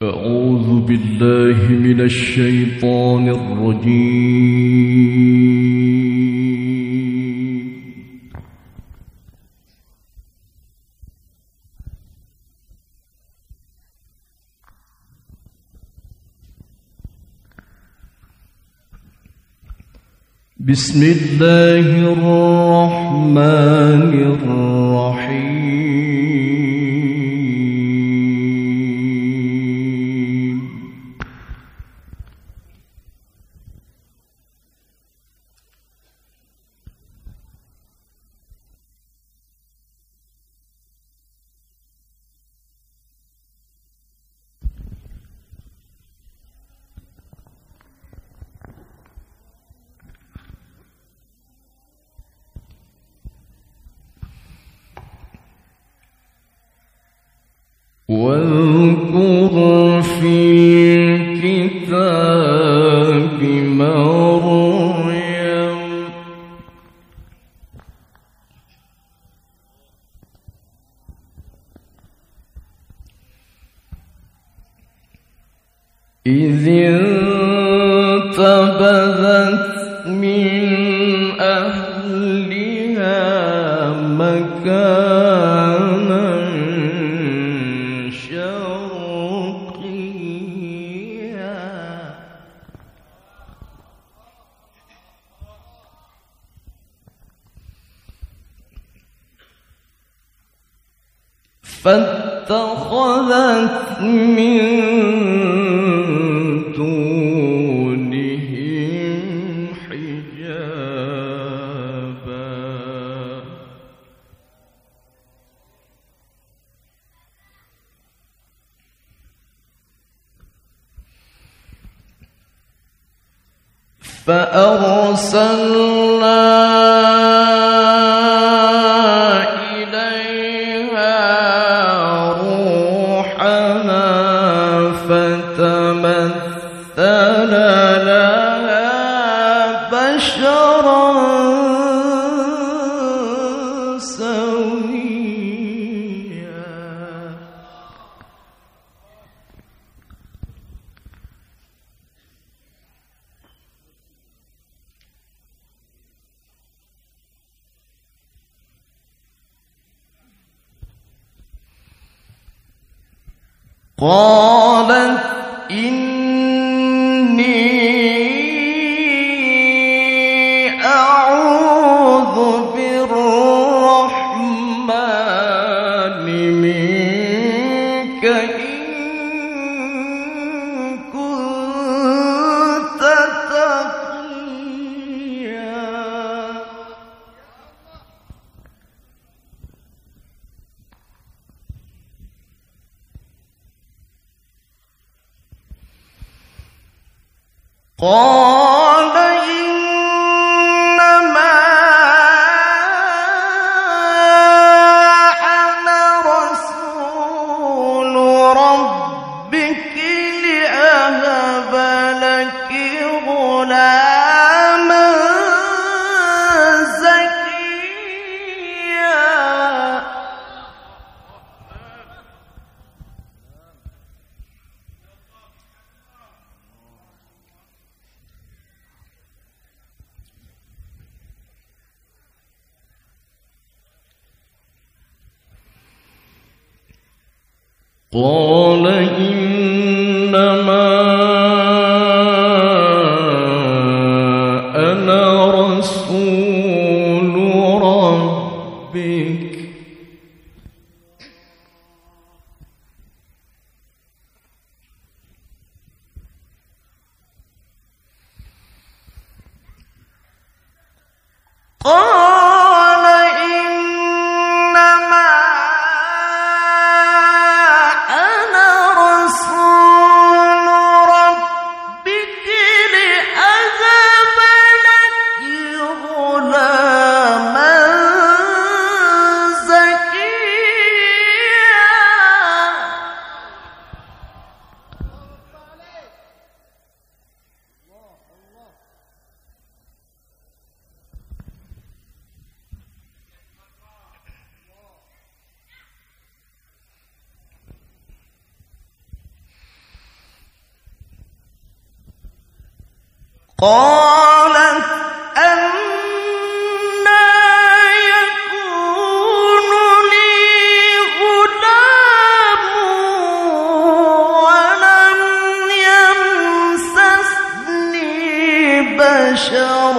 أعوذ بالله من الشيطان الرجيم. بسم الله الرحمن الرحيم. واذكر في الكتاب مريم إذ انتبذت من أهلها مكانا فاتخذت من دونهم حجابا فأرسلنا فتمثل لها بشرا سويا قالت إني أعوذ بالرحمن منك إن كنت تقيا قال إنما أنا رسول ربك لأهب لك غلاما زكيا قال إنما أنا رسول ربك قال إنما أنا رسول ربك لأهب لك غلاما زكيا قالت أنى يكون لي غلام ولم يمسسني بشر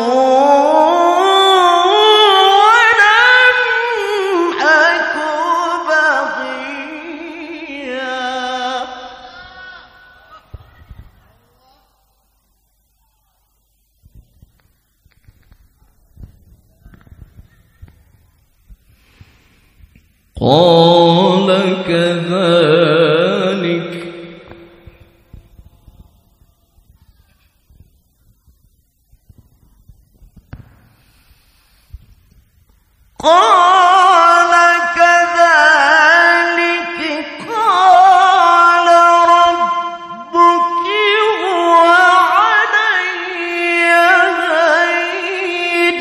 قال كذلك قال ربك هو علي هين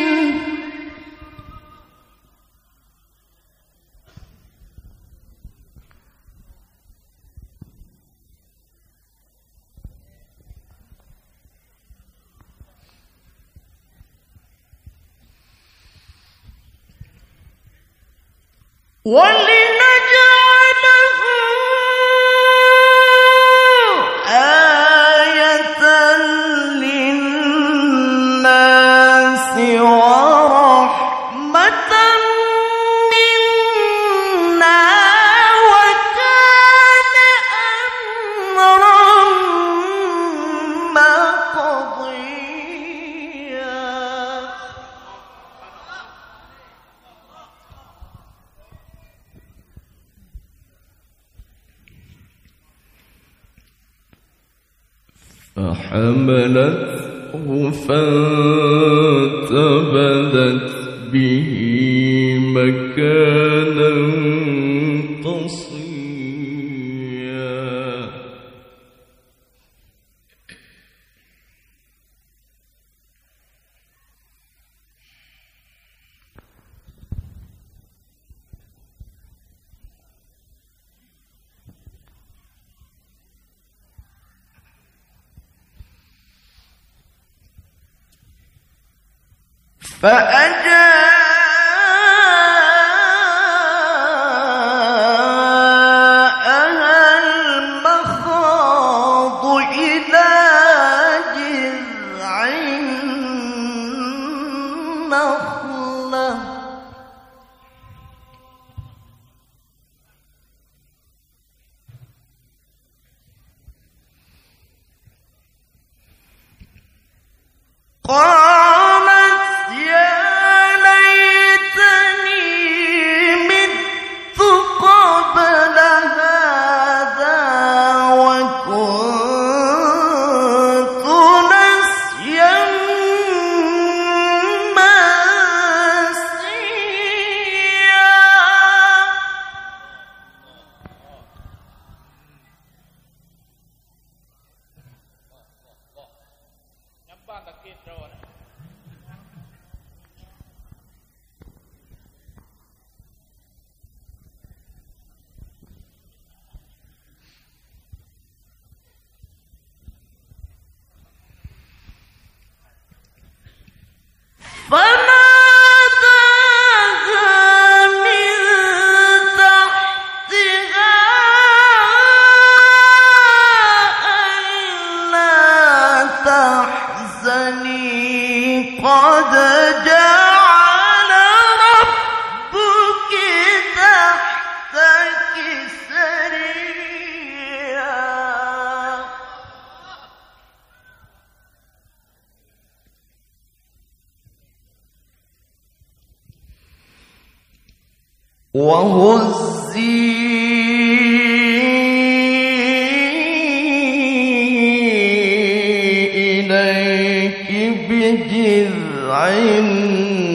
ولنجعله آية للناس ورحمة منا وكان أمرا مقضيا فحملته فانتبذت به مكانا قصيا فأجاءها المخاض إلى جذع النخلة قالت يا ليتني مت قبل هذا وكنت نسيا منسيا فناداها من تحتها ألا تحزني قد جعل ربك تحتك سريا وهزي إليك بجذع النخلة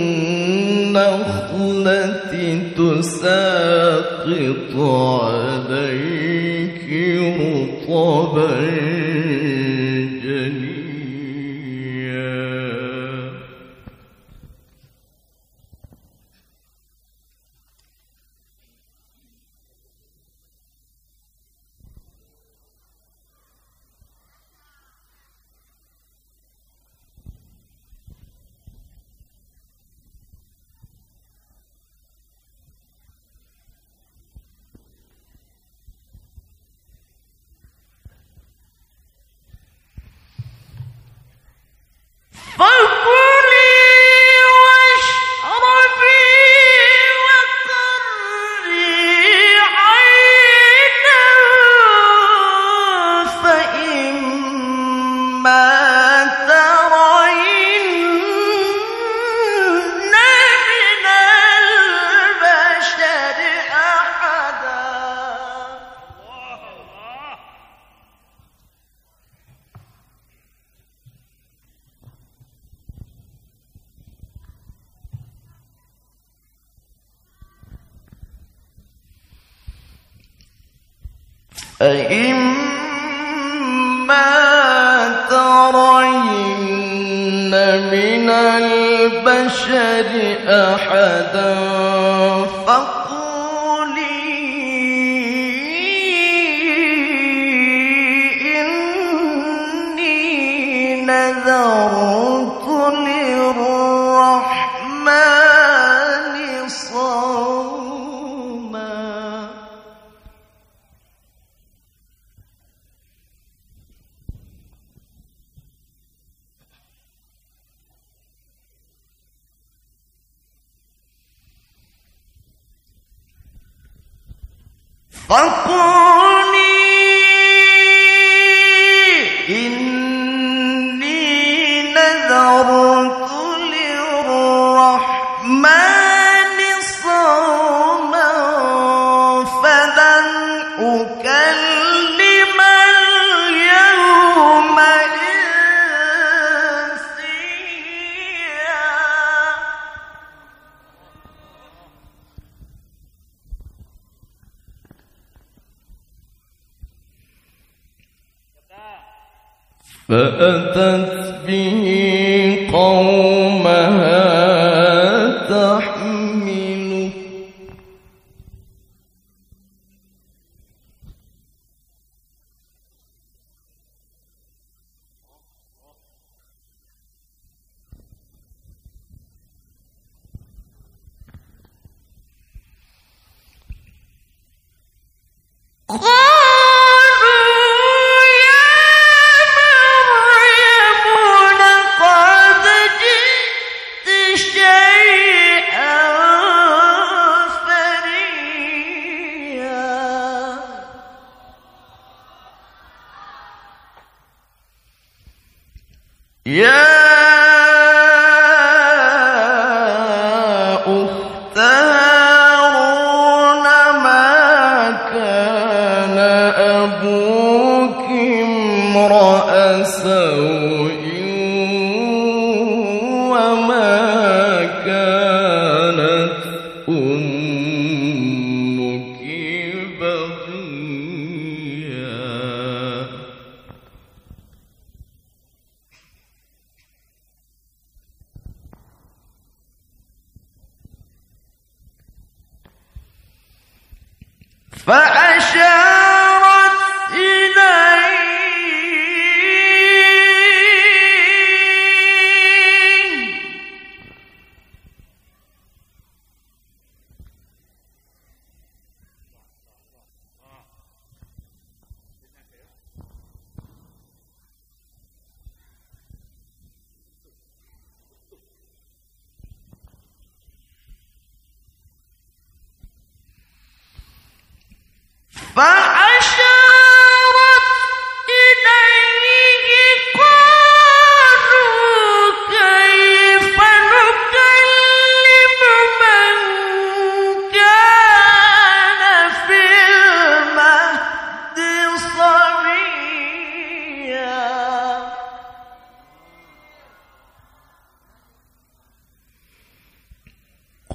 تساقط عليك رطبا جنيا أَإِمَّا تَرَيِنَّ مِنَ الْبَشَرِ أَحَدًا فَقُولِي إِنِّي نَذَرْتُ لِلرَّحْمَنِ صَوْمًا. فقولي إني نذرت للرحمن صوما فلن أكلم اليوم إنسيا. فأتت به قومها تحمله يا أخت هارون ما كان أبوك امرأ سوء وما كانت أمك بغيا. فأشارت إليه فأشارت إليه قالوا كيف نكلم من كان في المهد صبيا.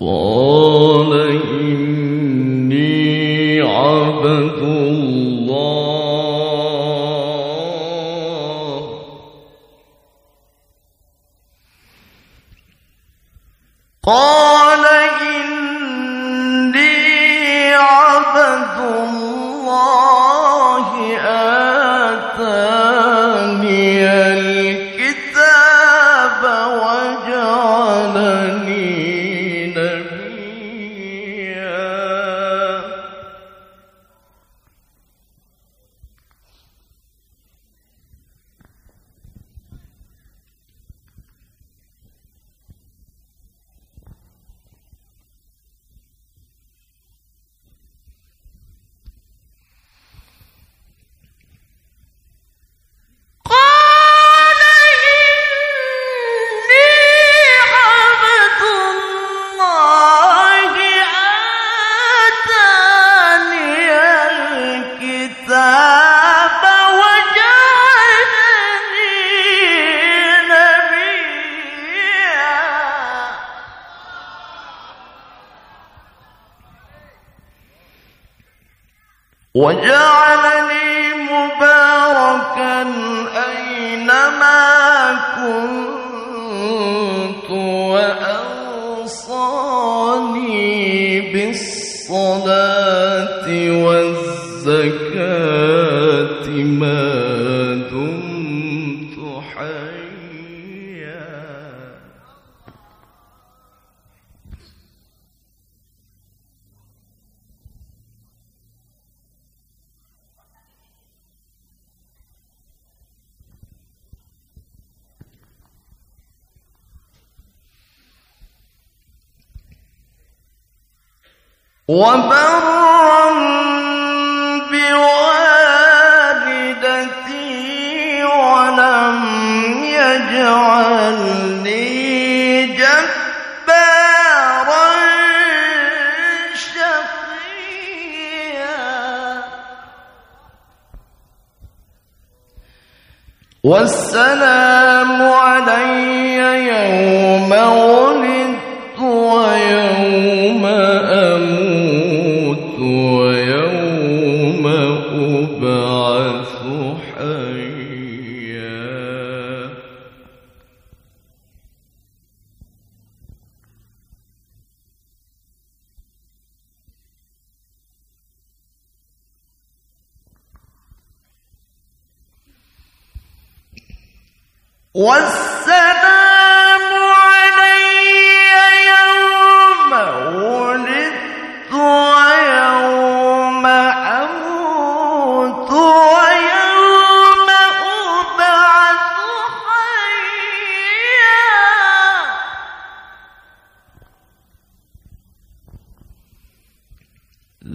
قال إني عبد الله قال إني عبد الله آتاني الكتاب وجعلني وجعلني أوصاني بالصلاة والزكاة ما دمت حيا. وبرا بوالدتي ولم يجعلني جبارا شقيا. والسلام علي يوم ولدت ويوم أموت ويوم أبعث حيا. والسلام علي يوم ولدت ويوم أموت ويوم أبعث حيا.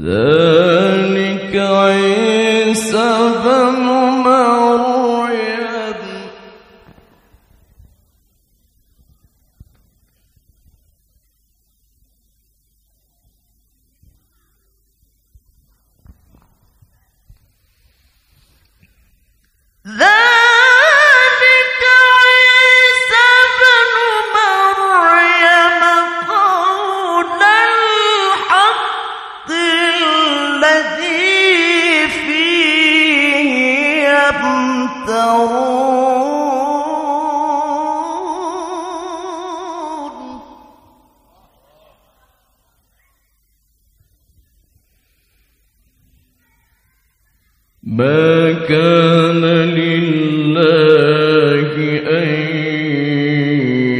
ذلك عيسى بن مريم قول الحق الذي فيه يمترون. ما كان لله أن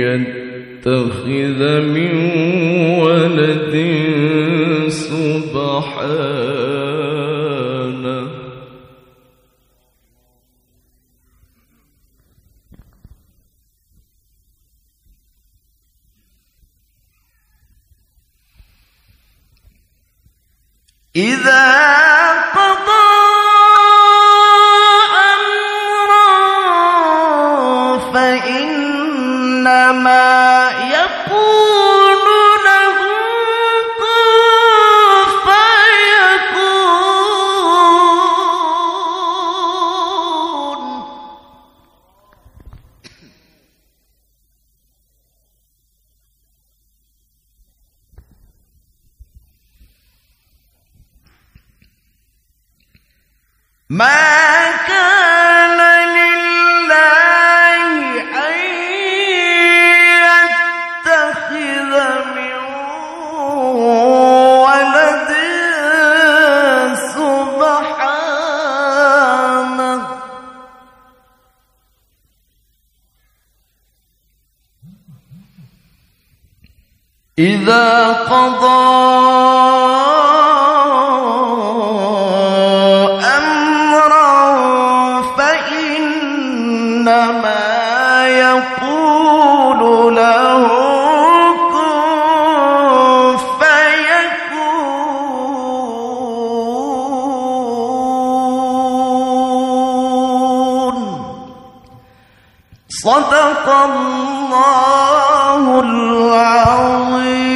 يتخذ من ولد سبحانه. إذا قضى فإنما يقول له كن فيكون. ما كان لله أن يتخذ من ولد سبحانه. إذا قضى إنما يقول له كن فيكون. صدق الله العظيم.